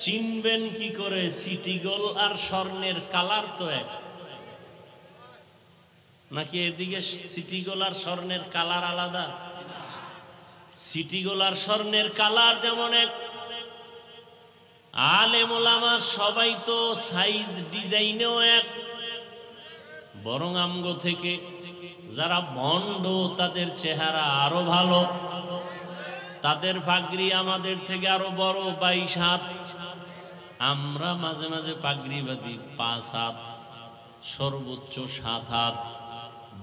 চিনবেন কি করে? সিটি গোল আর স্বর্ণের কালার তো এক নাকি? এদিকে সিটি গোল আর স্বর্ণের কালার আলাদা? সিটি গোল আর স্বর্ণের কালার যেমন এক, আলেম ওলামা সবাই তো সাইজ ডিজাইনেও এক, বরং আমগো থেকে যারা ভণ্ড তাদের চেহারা আরো ভালো, তাদের পাগড়ি আমাদের থেকে আরো বড় 22 হাত। আমরা মাঝে মাঝে পাগড়ি বাঁধি 5 হাত, সর্বোচ্চ 7 হাত।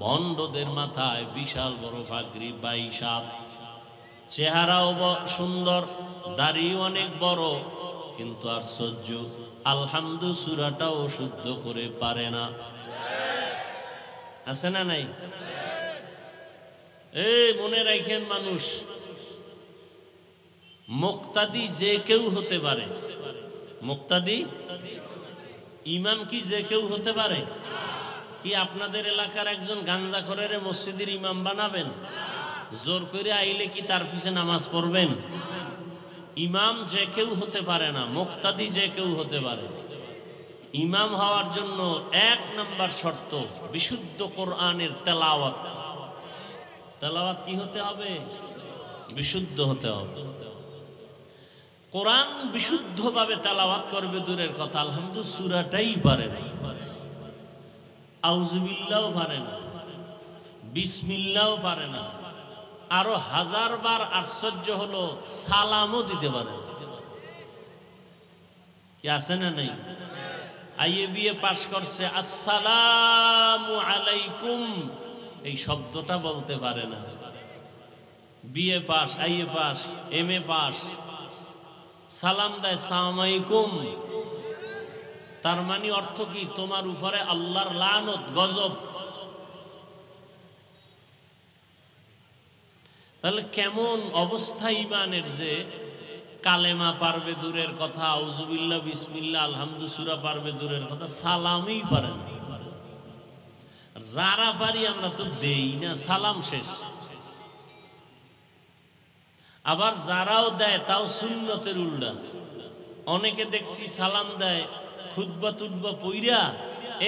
ভণ্ডদের মাথায় বিশাল বড় পাগড়ি 22 হাত, চেহারাও সুন্দর, দাড়ি অনেক বড়, কিন্তু আশ্চর্য আলহামদু সূরাটাও শুদ্ধ করে পারে না। আছে না নাই? এই মনে রাখেন, মানুষ মুক্তাদি যে কেউ হতে পারে। মুক্তাদি ইমাম কি যে কেউ হতে পারে? কি আপনাদের এলাকার একজন গাঞ্জাখোরের মসজিদের ইমাম বানাবেন? জোর করে আইলে কি তার পিছে নামাজ পড়বেন? ইমাম যে কেউ হতে পারে না, মুক্তাদি যে কেউ হতে পারে। ইমাম হওয়ার জন্য 1 নম্বর শর্ত বিশুদ্ধ কোরআনের তেলাওয়াত। তেলাওয়াত কি হতে হবে? বিশুদ্ধ হতে হবে। কোরআন বিশুদ্ধভাবে তেলাওয়াত করবে দূরের কথা, আলহামদুলিল্লাহ সূরাটাই পারে না, আউযুবিল্লাহও পারে না, বিসমিল্লাহও পারে না, আরো 1000 বার আশ্চর্য হলো সালামও দিতে পারে না। কি আছে না নাই? আইএ বিএ পাশ করছে, আসসালামু আলাইকুম এই শব্দটা বলতে পারে না। BA pass, IA pass, MA pass, সালাম দেয় সালাম আলাইকুম, তার মানে অর্থ কি? তোমার উপরে আল্লাহর লানত, গজব। তাহলে কেমন অবস্থা ইমানের যে কালেমা পারবে দূরের কথা, আউযুবিল্লাহ বিসমিল্লাহ আলহামদু সূরা পারবে দূরের কথা, সালামই পারে না। যারা পারি আমরা তো দেই না, সালাম শেষ। আবার যারাও দেয় তাও সুন্নতের উল্টা। অনেকে দেখছি সালাম দেয় খুতবা টুতবা পইরা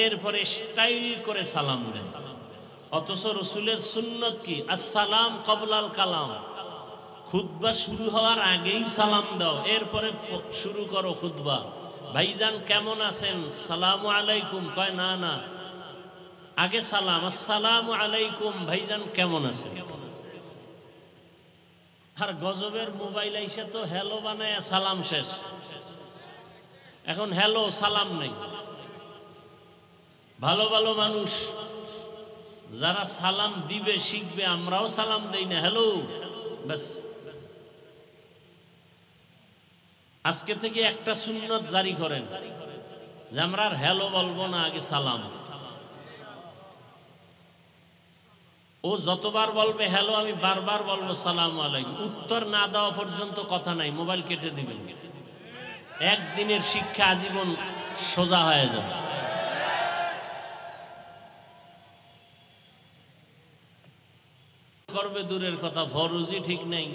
এরপরে স্টাইল করে সালাম দেয়, অথচ রসুলের সুন্নত কি? আসসালাম ক্বাবলাল কালাম। খুতবা শুরু হওয়ার আগেই সালাম দাও, এরপরে শুরু করো খুতবা। ভাইজান কেমন আছেন? সালামু আলাইকুম। কয় না না, আগে সালাম, আসসালামু আলাইকুম, ভাইজান কেমন আছেন। আর গজবের মোবাইল আইসা তো হ্যালো বানায় সালাম শেষ। এখন হ্যালো সালাম নেই। ভালো ভালো মানুষ যারা সালাম দিবে শিখবে, আমরাও সালাম দেই না, হ্যালো ব্যাস। আজকে থেকে একটা সুন্নত জারি করেন যে আমরা আর হ্যালো বলবো না, আগে সালাম। ও যতবার বলবে হ্যালো, আমি বারবার বলবো সালামু আলাইকুম। উত্তর না দেওয়া পর্যন্ত কথা নাই, মোবাইল কেটে দিবেন। একদিনের শিক্ষা আজীবন সোজা হয়ে যাবে। করবে দূরের কথা, ফরজই ঠিক নেই।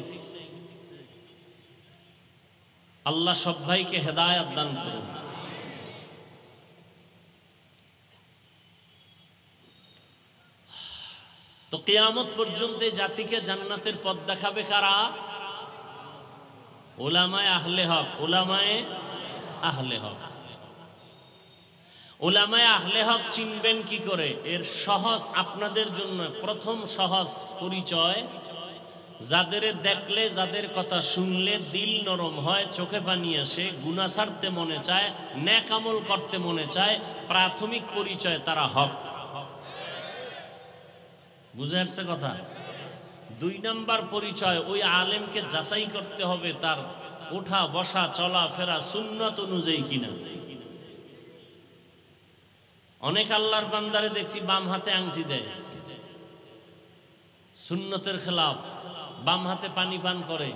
আল্লাহ সব ভাইকে হেদায়েত দান করুন। তো কিয়ামত পর্যন্ত জাতিকে জান্নাতের পথ দেখাবে কারা? উলামায়ে আহলে হক। উলামায়ে আহলে হক। উলামায়ে আহলে হক চিনবেন কি করে? এর সহজ আপনাদের জন্য প্রথম সহজ পরিচয়, যাদের দেখলে, যাদের কথা শুনলে দিল নরম হয়, চোখে পানি আসে, গুনাহ ছাড়তে মনে চায়, নেক আমল করতে মনে চায়, প্রাথমিক পরিচয় তারা হক। বুঝে আসছে কথা? 2 নাম্বার পরিচয়, ওই আলেমকে যাচাই করতে হবে তার ওঠা বসা চলা ফেরা সুন্নত অনুযায়ী কিনা। অনেক আল্লাহর বান্দারে দেখছি বাম হাতে আংটি দেয়, সুন্নতের খেলাফ, বাম হাতে পানি পান করে।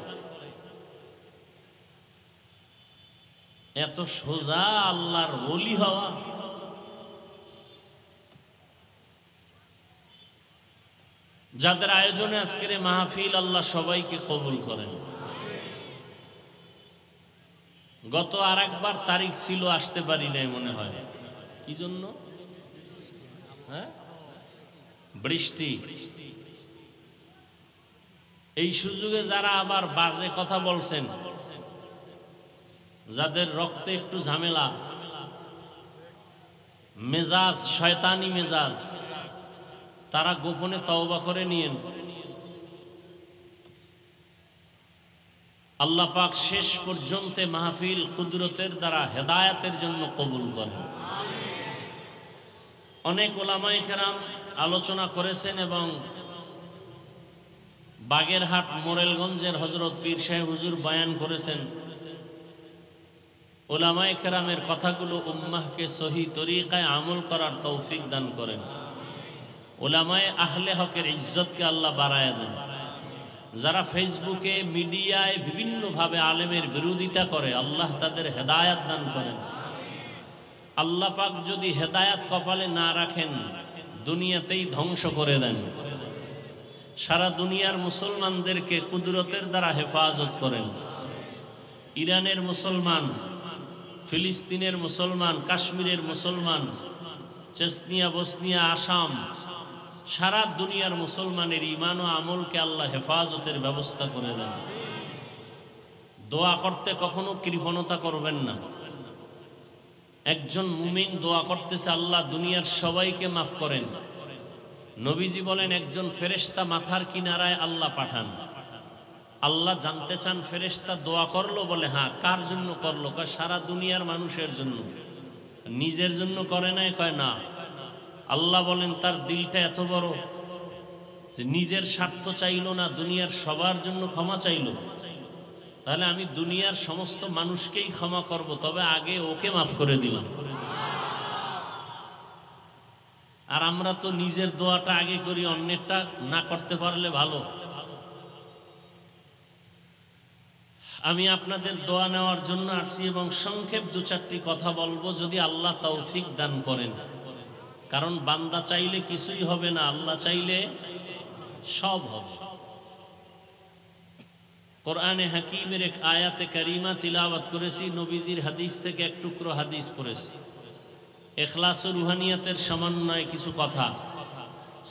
এত সোজা আল্লাহর ওলি হওয়া? যাদের আয়োজনে আজকের মাহফিল, আল্লাহ সবাইকে কবুল করেন। গত আর একবার তারিখ ছিল, আসতে পারি নাই মনে হয়। কি জন্য? হ্যাঁ, বৃষ্টি। এই সুযোগে যারা আবার বাজে কথা বলছেন, যাদের রক্তে একটু ঝামেলা, মেজাজ শয়তানি মেজাজ, তারা গোপনে তওবা করে নিয়েন। আল্লাহ পাক শেষ পর্যন্ত মাহফিল কুদরতের দ্বারা হেদায়েতের জন্য কবুল করেন। অনেক উলামায়ে কেরাম আলোচনা করেছেন এবং বাগেরহাট মোরেলগঞ্জের হযরত পীর সাহেব হুজুর বয়ান করেছেন। উলামায়ে কেরামের কথাগুলো উম্মাহকে সহি তরিকায় আমল করার তৌফিক দান করেন। উলামায়ে আহলে হকের ইজ্জতকে আল্লাহ বাড়ায় দেন। যারা ফেসবুকে মিডিয়ায় বিভিন্নভাবে আলেমের বিরোধিতা করে, আল্লাহ তাদের হেদায়াত দান করেন। আল্লাহ পাক যদি হেদায়াত কপালে না রাখেন, দুনিয়াতেই ধ্বংস করে দেন। সারা দুনিয়ার মুসলমানদেরকে কুদরতের দ্বারা হেফাজত করেন। ইরানের মুসলমান, ফিলিস্তিনের মুসলমান, কাশ্মীরের মুসলমান, চেচনিয়া, বসনিয়া, আসাম, সারা দুনিয়ার মুসলমানের ঈমান ও আমলকে আল্লাহ হেফাজতের ব্যবস্থা করে দেন। দোয়া করতে কখনো কৃপণতা করবেন না। একজন মুমিন দোয়া করতেছে, আল্লাহ দুনিয়ার সবাইকে মাফ করেন। নবীজি বলেন, একজন ফেরেশতা মাথার কিনারায় আল্লাহ পাঠান। আল্লাহ জানতে চান ফেরেশতা দোয়া করলো, বলে হ্যাঁ। কার জন্য করলো? কয় সারা দুনিয়ার মানুষের জন্য। নিজের জন্য করে নাই? কয় না। আল্লাহ বলেন, তার দিলটা এত বড় যে নিজের স্বার্থ চাইলো না, দুনিয়ার সবার জন্য ক্ষমা চাইলো। তাহলে আমি দুনিয়ার সমস্ত মানুষকেই ক্ষমা করব, তবে আগে ওকে মাফ করে দিলাম। আর আমরা তো নিজের দোয়াটা আগে করি, অন্যেরটা না করতে পারলে ভালো। আমি আপনাদের দোয়া নেওয়ার জন্য আসছি এবং সংক্ষেপ দু চারটি কথা বলবো, যদি আল্লাহ তৌফিক দান করেন। কারণ বান্দা চাইলে কিছুই হবে না, আল্লাহ চাইলে সব হবে। কোরআনে হাকিমের এক আয়াতে কারিমা তিলাওয়াত করেছি, নবীজির হাদিস থেকে এক টুকরো হাদিস পড়েছি। ইখলাস ও রুহানিয়াতের সমন্বয়ে কিছু কথা,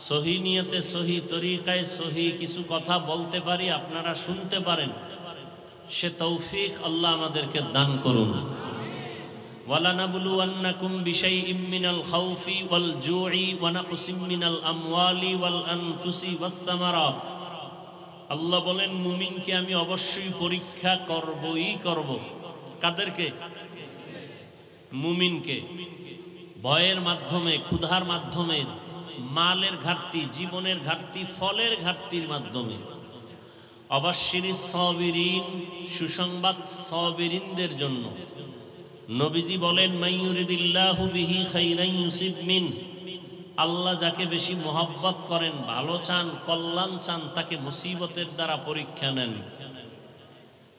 সহি নিয়তে সহি তরিকায় সহি কিছু কথা বলতে পারি, আপনারা শুনতে পারেন। সে তৌফিক আল্লাহ আমাদেরকে দান করুন। ওয়ালানাবলুওয়ান্নাকুম বিশাইইম মিনাল খাউফি ওয়াল জুই ওয়া নাকসিম মিনাল আমওয়ালি ওয়াল আনফুসি ওয়াস সামারাত। আল্লাহ বলেন, মুমিনকে আমি অবশ্যই পরীক্ষা করবই করব। কাদেরকে? মুমিনকে। ভয়ের মাধ্যমে, ক্ষুধার মাধ্যমে, মালের ঘাটতি, জীবনের ঘাটতি, ফলের ঘাটতির মাধ্যমে। অবাশশিরিস সাবিরিন, সুসংবাদ সাবিরিনদের জন্য। নবীজি বলেন, মাইয়ুরিদিল্লাহু বিহি খাইরান ইউসিব মিন। আল্লাহ যাকে বেশি মহব্বত করেন, ভালো চান, কল্যাণ চান, তাকে মুসিবতের দ্বারা পরীক্ষা নেন।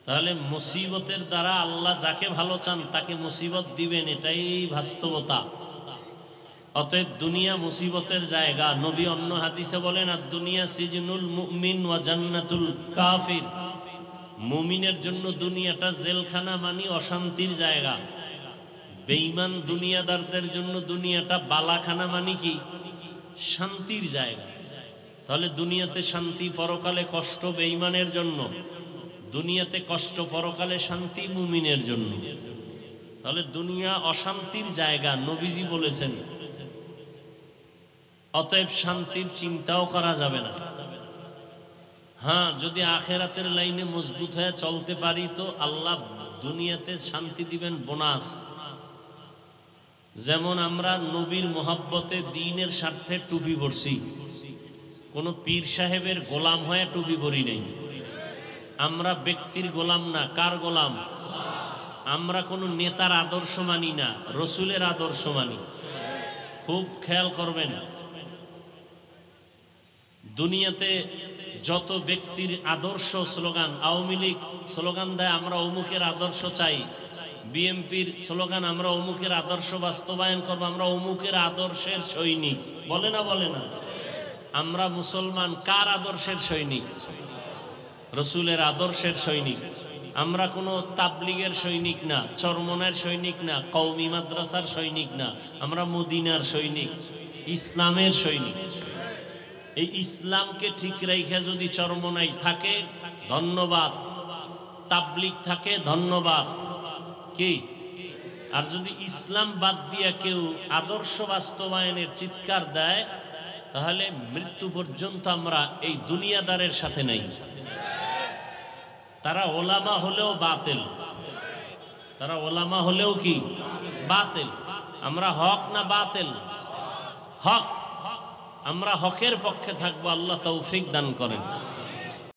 তাহলে মুসিবতের দ্বারা আল্লাহ যাকে ভালো চান তাকে মুসিবত দিবেন, এটাই বাস্তবতা। অতএব দুনিয়া মুসিবতের জায়গা। নবী অন্য হাদিসে বলেন, আর দুনিয়া সিজনুল মুমিন ওয়া জান্নাতুল কাফির। মুমিনের জন্য দুনিয়াটা জেলখানা, মানে অশান্তির জায়গা। বেঈমান দুনিয়াদারদের জন্য দুনিয়াটা বালাখানা, মানে কি? শান্তির জায়গা। তাহলে দুনিয়াতে শান্তি, পরকালে কষ্ট বেঈমানের জন্য। দুনিয়াতে কষ্ট, পরকালে শান্তি মুমিনের জন্য। তাহলে দুনিয়া অশান্তির জায়গা, নবীজি বলেছেন। অতএব শান্তির চিন্তাও করা যাবে না। হ্যাঁ, যদি আখেরাতের লাইনে মজবুত হয়ে চলতে পারি তো আল্লাহ দুনিয়াতে শান্তি দিবেন, বোনাস। যেমন আমরা নবীর মোহাব্বতে, দ্বীনের স্বার্থে টুপি পরছি, কোনো পীর সাহেবের গোলাম হয়ে টুপি পরি নাই। আমরা ব্যক্তির গোলাম না। কার গোলাম? আমরা কোনো নেতার আদর্শ মানি না, রসুলের আদর্শ মানি। খুব খেয়াল করবেন, দুনিয়াতে যত ব্যক্তির আদর্শ স্লোগান, আওয়ামী লীগ স্লোগান দেয় আমরা অমুকের আদর্শ চাই, বিএনপির স্লোগান আমরা অমুকের আদর্শ বাস্তবায়ন করবো, আমরা অমুকের আদর্শের সৈনিক, বলে না? বলে না? আমরা মুসলমান কার আদর্শের সৈনিক? রসুলের আদর্শের সৈনিক। আমরা কোনো তাবলিগের সৈনিক না, চরমনের সৈনিক না, কওমি মাদ্রাসার সৈনিক না, আমরা মদিনার সৈনিক, ইসলামের সৈনিক। এই ইসলামকে ঠিক রেখে যদি চরমনাই থাকে ধন্যবাদ, তাবলিগ থাকে ধন্যবাদ, কি? আর যদি ইসলাম বাদ দিয়ে কেউ আদর্শ বাস্তবায়নের চিৎকার দেয় তাহলে মৃত্যু পর্যন্ত আমরা এই দুনিয়াদারের সাথে নাই। তারা ওলামা হলেও বাতিল, তারা ওলামা হলেও কি বাতিল। আমরা হক না বাতিল? হক। আমরা হকের পক্ষে থাকবো, আল্লাহ তৌফিক দান করেন।